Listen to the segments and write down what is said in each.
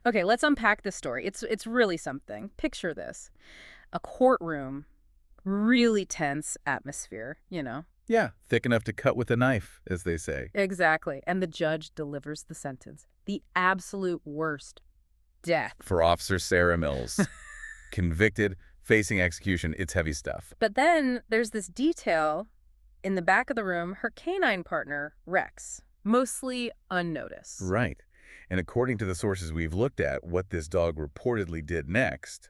Okay, let's unpack this story. It's really something. Picture this. A courtroom, really tense atmosphere. Yeah, thick enough to cut with a knife, as they say. Exactly. And the judge delivers the sentence. The absolute worst. Death. For Officer Sarah Mills. Convicted, facing execution, it's heavy stuff. But then there's this detail in the back of the room, her canine partner, Rex, mostly unnoticed. Right. And according to the sources we've looked at, what this dog reportedly did next,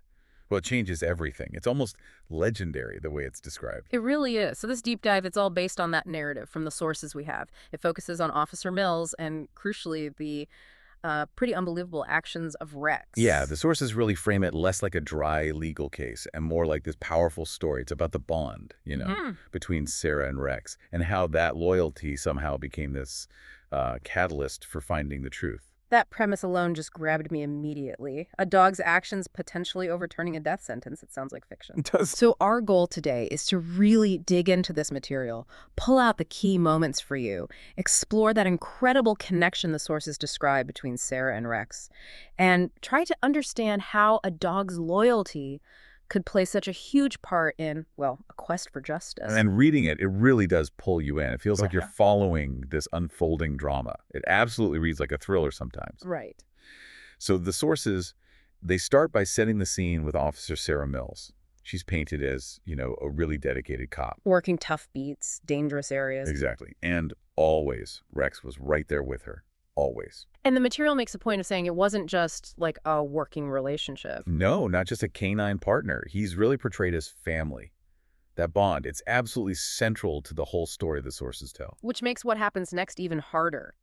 well, it changes everything. It's almost legendary the way it's described. It really is. So this deep dive, it's all based on that narrative from the sources we have. It focuses on Officer Mills and, crucially, the pretty unbelievable actions of Rex. Yeah, the sources really frame it less like a dry legal case and more like this powerful story. It's about the bond, between Sarah and Rex and how that loyalty somehow became this catalyst for finding the truth. That premise alone just grabbed me immediately. A dog's actions potentially overturning a death sentence. It sounds like fiction. It does. So our goal today is to really dig into this material, pull out the key moments for you, explore that incredible connection the sources describe between Sarah and Rex, and try to understand how a dog's loyalty could play such a huge part in, well, a quest for justice. And reading it, it really does pull you in. It feels like you're Yeah. following this unfolding drama. It absolutely reads like a thriller sometimes. Right. So the sources, they start by setting the scene with Officer Sarah Mills. She's painted as, a really dedicated cop. Working tough beats, dangerous areas. Exactly. And always, Rex was right there with her. Always. And the material makes a point of saying it wasn't just like a working relationship. No, not just a canine partner. He's really portrayed as family. That bond, it's absolutely central to the whole story the sources tell. Which makes what happens next even harder.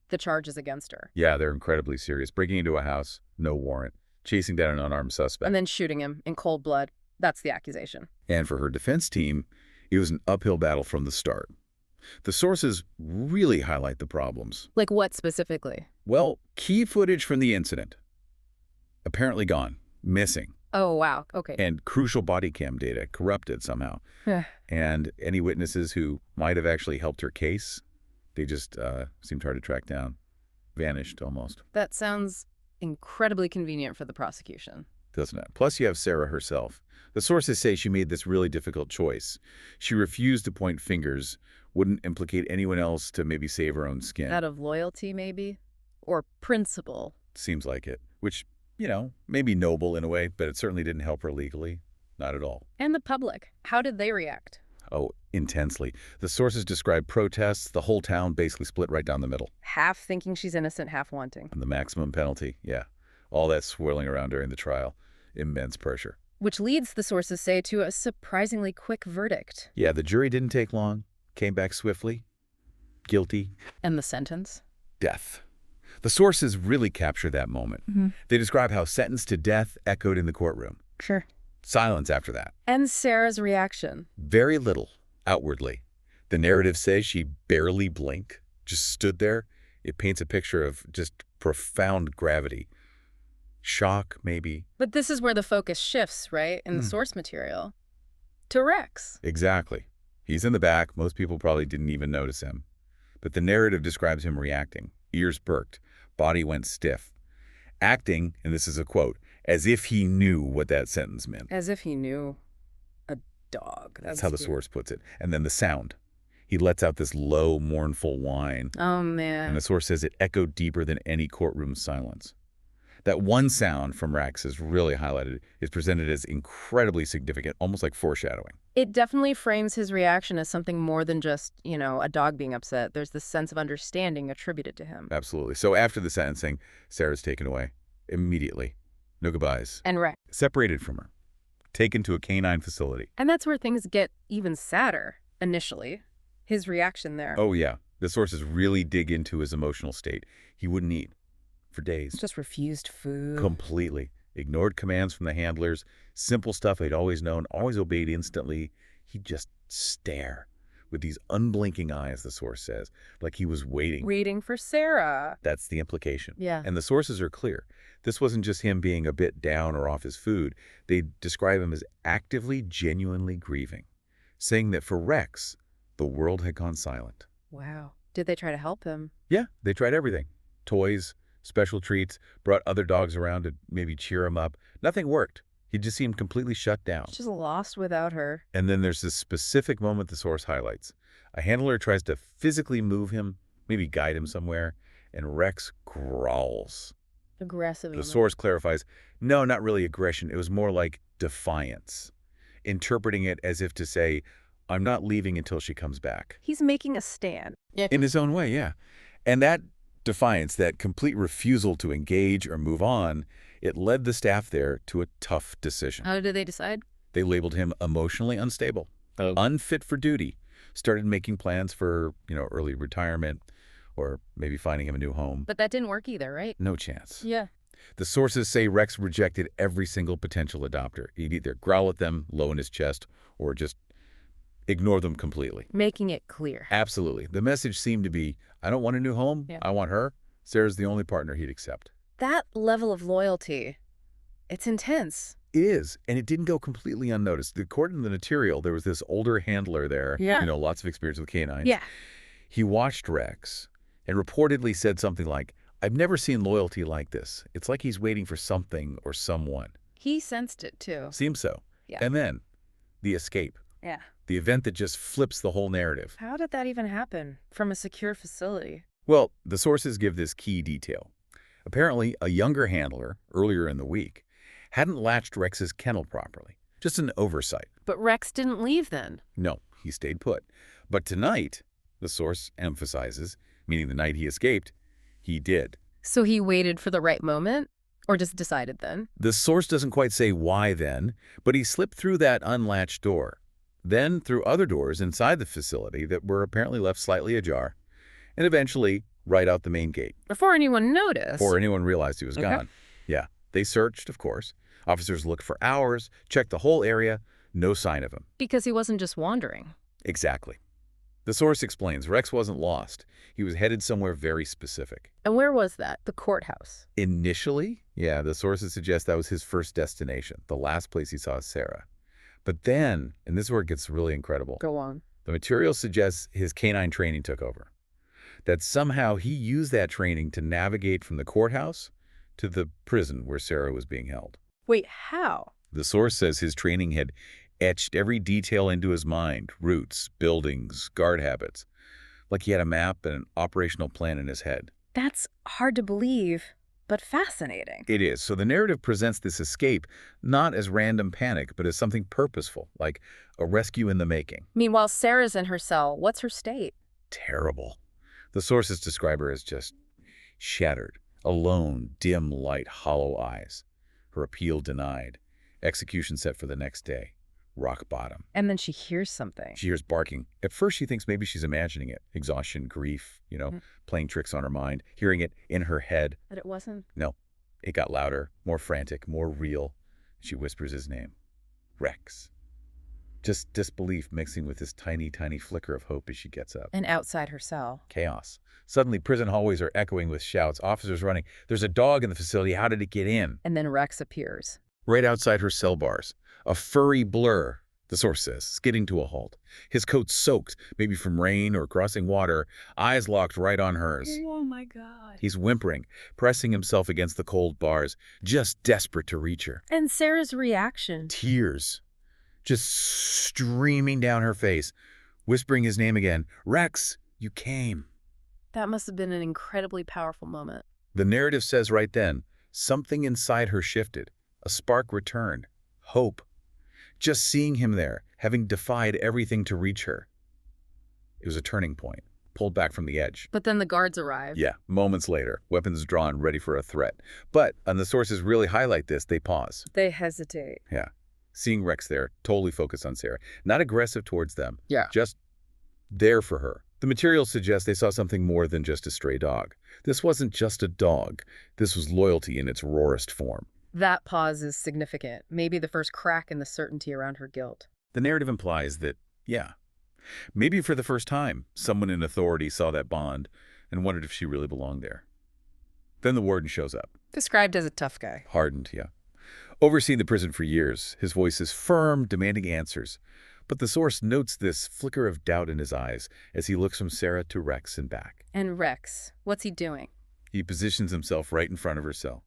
The charges against her. Yeah, they're incredibly serious. Breaking into a house, no warrant. Chasing down an unarmed suspect. And then shooting him in cold blood. That's the accusation. And for her defense team, it was an uphill battle from the start. The sources really highlight the problems. Like what specifically? Well, key footage from the incident. Apparently gone. Missing. Oh, wow. Okay. And crucial body cam data corrupted somehow. Yeah. And any witnesses who might have actually helped her case, they just seemed hard to track down. Vanished almost. That sounds incredibly convenient for the prosecution. Doesn't it? Plus you have Sarah herself. The sources say she made this really difficult choice. She refused to point fingers, wouldn't implicate anyone else to maybe save her own skin. Out of loyalty, maybe? Or principle? Seems like it. Which, may be noble in a way, but it certainly didn't help her legally. Not at all. And the public. How did they react? Oh, intensely. The sources describe protests, the whole town basically split right down the middle. Half thinking she's innocent, half wanting. And the maximum penalty, yeah. All that swirling around during the trial. Immense pressure. Which leads, the sources say, to a surprisingly quick verdict. Yeah, the jury didn't take long. Came back swiftly. Guilty. And the sentence? Death. The sources really capture that moment. They describe how sentence to death echoed in the courtroom. Sure. Silence after that. And Sarah's reaction? Very little, outwardly. The narrative says she barely blinked, just stood there. It paints a picture of just profound gravity. Shock, maybe. But this is where the focus shifts, right? In the source material. To Rex. Exactly. He's in the back. Most people probably didn't even notice him. But the narrative describes him reacting. Ears perked. Body went stiff. Acting, and this is a quote, as if he knew what that sentence meant. As if he knew. A dog. That's how the source puts it. And then the sound. He lets out this low, mournful whine. Oh, man. And the source says it echoed deeper than any courtroom silence. That one sound from Rex is really highlighted, is presented as incredibly significant, almost like foreshadowing. It definitely frames his reaction as something more than just, a dog being upset. There's this sense of understanding attributed to him. Absolutely. So after the sentencing, Sarah's taken away. Immediately. No goodbyes. And Rex. Separated from her. Taken to a canine facility. And that's where things get even sadder, initially. His reaction there. Oh, yeah. The sources really dig into his emotional state. He wouldn't eat. For days. Just refused food. Completely. Ignored commands from the handlers. Simple stuff he'd always known, always obeyed instantly. He'd just stare with these unblinking eyes, the source says, like he was waiting. Waiting for Sarah. That's the implication. Yeah. And the sources are clear. This wasn't just him being a bit down or off his food. They describe him as actively, genuinely grieving, saying that for Rex, the world had gone silent. Wow. Did they try to help him? Yeah, they tried everything. Toys, special treats, brought other dogs around to maybe cheer him up. Nothing worked. He just seemed completely shut down. Just lost without her. And then there's this specific moment the source highlights. A handler tries to physically move him, maybe guide him somewhere, and Rex growls. Aggressive. The source clarifies, no, not really aggression. It was more like defiance, interpreting it as if to say, I'm not leaving until she comes back. He's making a stand. Yeah. In his own way, yeah. And that defiance, that complete refusal to engage or move on, it led the staff there to a tough decision. How did they decide? They labeled him emotionally unstable, unfit for duty, started making plans for, early retirement or maybe finding him a new home. But that didn't work either, right? No chance. Yeah. The sources say Rex rejected every single potential adopter. He'd either growl at them, low in his chest, or just ignore them completely. Making it clear. Absolutely. The message seemed to be, I don't want a new home. Yeah. I want her. Sarah's the only partner he'd accept. That level of loyalty, it's intense. It is, and it didn't go completely unnoticed. According to the material, there was this older handler there, Yeah. lots of experience with canines. Yeah. He watched Rex and reportedly said something like, I've never seen loyalty like this. It's like he's waiting for something or someone. He sensed it too. Seems so. Yeah. And then, the escape. Yeah. The event that just flips the whole narrative. How did that even happen from a secure facility? Well, the sources give this key detail. Apparently, a younger handler, earlier in the week, hadn't latched Rex's kennel properly. Just an oversight. But Rex didn't leave then. No, he stayed put. But tonight, the source emphasizes, meaning the night he escaped, he did. So he waited for the right moment? Or just decided then? The source doesn't quite say why then, but he slipped through that unlatched door, then through other doors inside the facility that were apparently left slightly ajar, and eventually right out the main gate. Before anyone noticed. Before anyone realized he was gone. Yeah, they searched, of course. Officers looked for hours, checked the whole area, no sign of him. Because he wasn't just wandering. Exactly. The source explains Rex wasn't lost. He was headed somewhere very specific. And where was that? The courthouse. Initially, yeah, the sources suggest that was his first destination, the last place he saw Sarah. But then, and this is where it gets really incredible, Go on. the material suggests his canine training took over. That somehow he used that training to navigate from the courthouse to the prison where Sarah was being held. Wait, how? The source says his training had etched every detail into his mind, routes, buildings, guard habits, like he had a map and an operational plan in his head. That's hard to believe, but fascinating. It is. So the narrative presents this escape not as random panic, but as something purposeful, like a rescue in the making. Meanwhile, Sarah's in her cell. What's her state? Terrible. The sources describe her as just shattered, alone, dim light, hollow eyes. Her appeal denied. Execution set for the next day. Rock bottom. And then she hears something. She hears barking. At first, she thinks maybe she's imagining it. Exhaustion, grief, playing tricks on her mind. Hearing it in her head. But it wasn't? No. It got louder, more frantic, more real. She whispers his name. Rex. Just disbelief mixing with this tiny, tiny flicker of hope as she gets up. And outside her cell. Chaos. Suddenly, prison hallways are echoing with shouts. Officers running. There's a dog in the facility. How did it get in? And then Rex appears. Right outside her cell bars. A furry blur, the source says, skidding to a halt. His coat soaked, maybe from rain or crossing water, eyes locked right on hers. Oh, my God. He's whimpering, pressing himself against the cold bars, just desperate to reach her. And Sarah's reaction. Tears just streaming down her face, whispering his name again. Rex, you came. That must have been an incredibly powerful moment. The narrative says right then, something inside her shifted. A spark returned. Hope. Just seeing him there, having defied everything to reach her. It was a turning point, pulled back from the edge. But then the guards arrived. Yeah, moments later, weapons drawn, ready for a threat. But, and the sources really highlight this, they pause. They hesitate. Yeah. Seeing Rex there, totally focused on Sarah. Not aggressive towards them. Yeah. Just there for her. The material suggests they saw something more than just a stray dog. This wasn't just a dog. This was loyalty in its rawest form. That pause is significant. Maybe the first crack in the certainty around her guilt. The narrative implies that, yeah, maybe for the first time, someone in authority saw that bond and wondered if she really belonged there. Then the warden shows up. Described as a tough guy. Hardened, yeah. Overseen the prison for years, his voice is firm, demanding answers. But the source notes this flicker of doubt in his eyes as he looks from Sarah to Rex and back. And Rex, what's he doing? He positions himself right in front of her cell.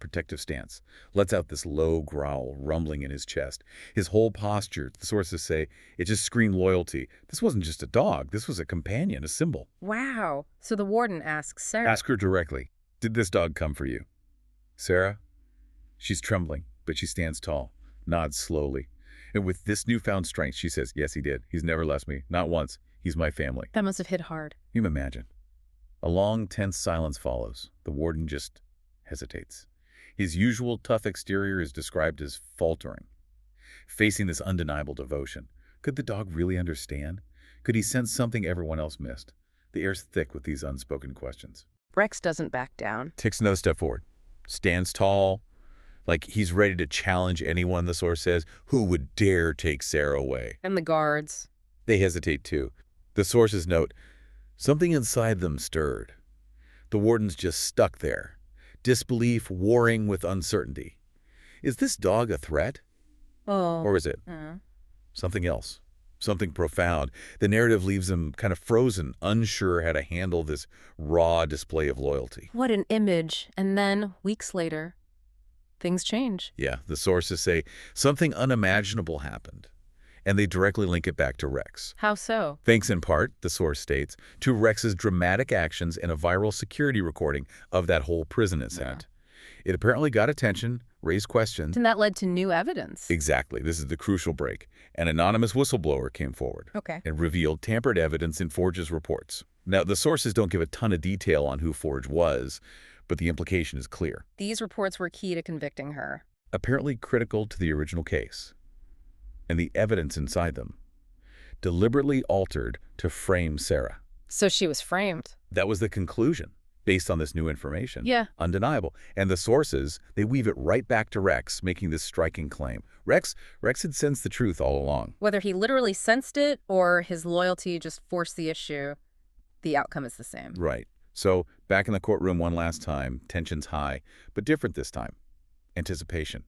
Protective stance. Lets out this low growl rumbling in his chest. His whole posture, the sources say, it just screamed loyalty. This wasn't just a dog. This was a companion, a symbol. Wow. So the warden asks Sarah. Ask her directly. Did this dog come for you? Sarah? She's trembling, but she stands tall, nods slowly. And with this newfound strength, she says, yes, he did. He's never left me. Not once. He's my family. That must have hit hard. You can imagine. A long, tense silence follows. The warden just hesitates. His usual tough exterior is described as faltering, facing this undeniable devotion. Could the dog really understand? Could he sense something everyone else missed? The air's thick with these unspoken questions. Rex doesn't back down. Takes another step forward. Stands tall, like he's ready to challenge anyone, the source says, who would dare take Sarah away. And the guards. They hesitate too. The sources note, something inside them stirred. The warden's just stuck there, disbelief warring with uncertainty. Is this dog a threat? Oh. Or is it something else? Something profound. The narrative leaves him kind of frozen, unsure how to handle this raw display of loyalty. What an image. And then, weeks later, things change. Yeah, the sources say something unimaginable happened, and they directly link it back to Rex. How so? Thanks in part, the source states, to Rex's dramatic actions and a viral security recording of that whole prison incident. It apparently got attention, raised questions. And that led to new evidence. Exactly. This is the crucial break. An anonymous whistleblower came forward and revealed tampered evidence in Forge's reports. Now, the sources don't give a ton of detail on who Forge was, but the implication is clear. These reports were key to convicting her. Apparently critical to the original case. And the evidence inside them, deliberately altered to frame Sarah. So she was framed. That was the conclusion, based on this new information. Yeah. Undeniable. And the sources, they weave it right back to Rex, making this striking claim. Rex had sensed the truth all along. Whether he literally sensed it or his loyalty just forced the issue, the outcome is the same. Right. So, back in the courtroom one last time, tension's high, but different this time. Anticipation.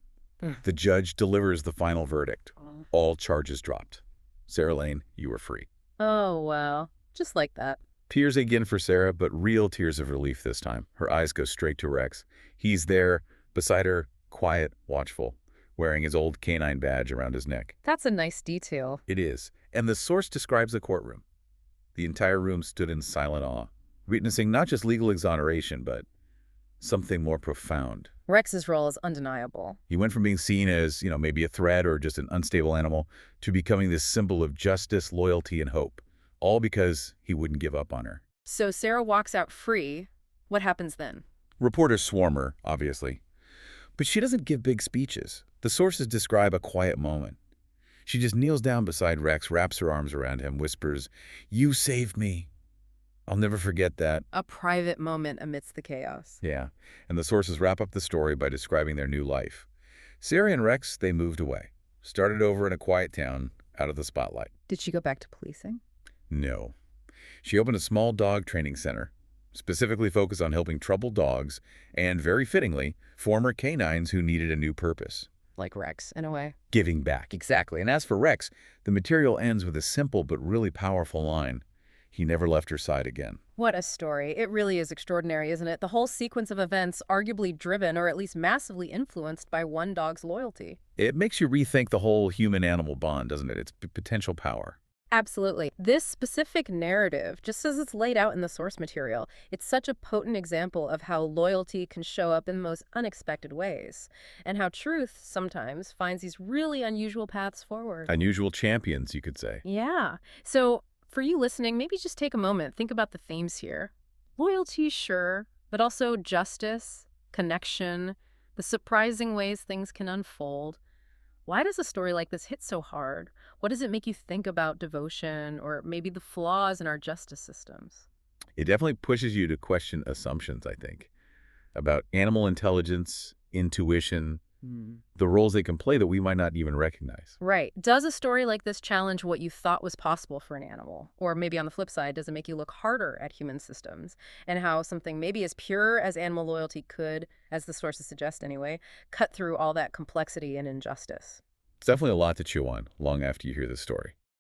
The judge delivers the final verdict. All charges dropped. Sarah Lane, you were free. Oh, well, just like that. Tears again for Sarah, but real tears of relief this time. Her eyes go straight to Rex. He's there, beside her, quiet, watchful, wearing his old canine badge around his neck. That's a nice detail. It is. And the source describes the courtroom. The entire room stood in silent awe, witnessing not just legal exoneration, but something more profound. Rex's role is undeniable. He went from being seen as, maybe a threat or just an unstable animal to becoming this symbol of justice, loyalty, and hope, all because he wouldn't give up on her. So Sarah walks out free. What happens then? Reporters swarm her, obviously. But she doesn't give big speeches. The sources describe a quiet moment. She just kneels down beside Rex, wraps her arms around him, whispers, "You saved me. I'll never forget that." A private moment amidst the chaos. Yeah, and the sources wrap up the story by describing their new life. Sarah and Rex, they moved away. Started over in a quiet town, out of the spotlight. Did she go back to policing? No. She opened a small dog training center, specifically focused on helping troubled dogs and, very fittingly, former canines who needed a new purpose. Like Rex, in a way. Giving back, exactly. And as for Rex, the material ends with a simple but really powerful line. He never left her side again. What a story. It really is extraordinary, isn't it? The whole sequence of events arguably driven or at least massively influenced by one dog's loyalty. It makes you rethink the whole human-animal bond, doesn't it? Its potential power. Absolutely. This specific narrative, just as it's laid out in the source material, it's such a potent example of how loyalty can show up in the most unexpected ways, and how truth sometimes finds these really unusual paths forward. Unusual champions, you could say. Yeah. So for you listening, maybe just take a moment, think about the themes here. Loyalty, sure, but also justice, connection, the surprising ways things can unfold. Why does a story like this hit so hard? What does it make you think about devotion or maybe the flaws in our justice systems? It definitely pushes you to question assumptions, I think, about animal intelligence, intuition, the roles they can play that we might not even recognize. Right. Does a story like this challenge what you thought was possible for an animal? Or maybe on the flip side, does it make you look harder at human systems and how something maybe as pure as animal loyalty could, as the sources suggest anyway, cut through all that complexity and injustice? It's definitely a lot to chew on long after you hear this story.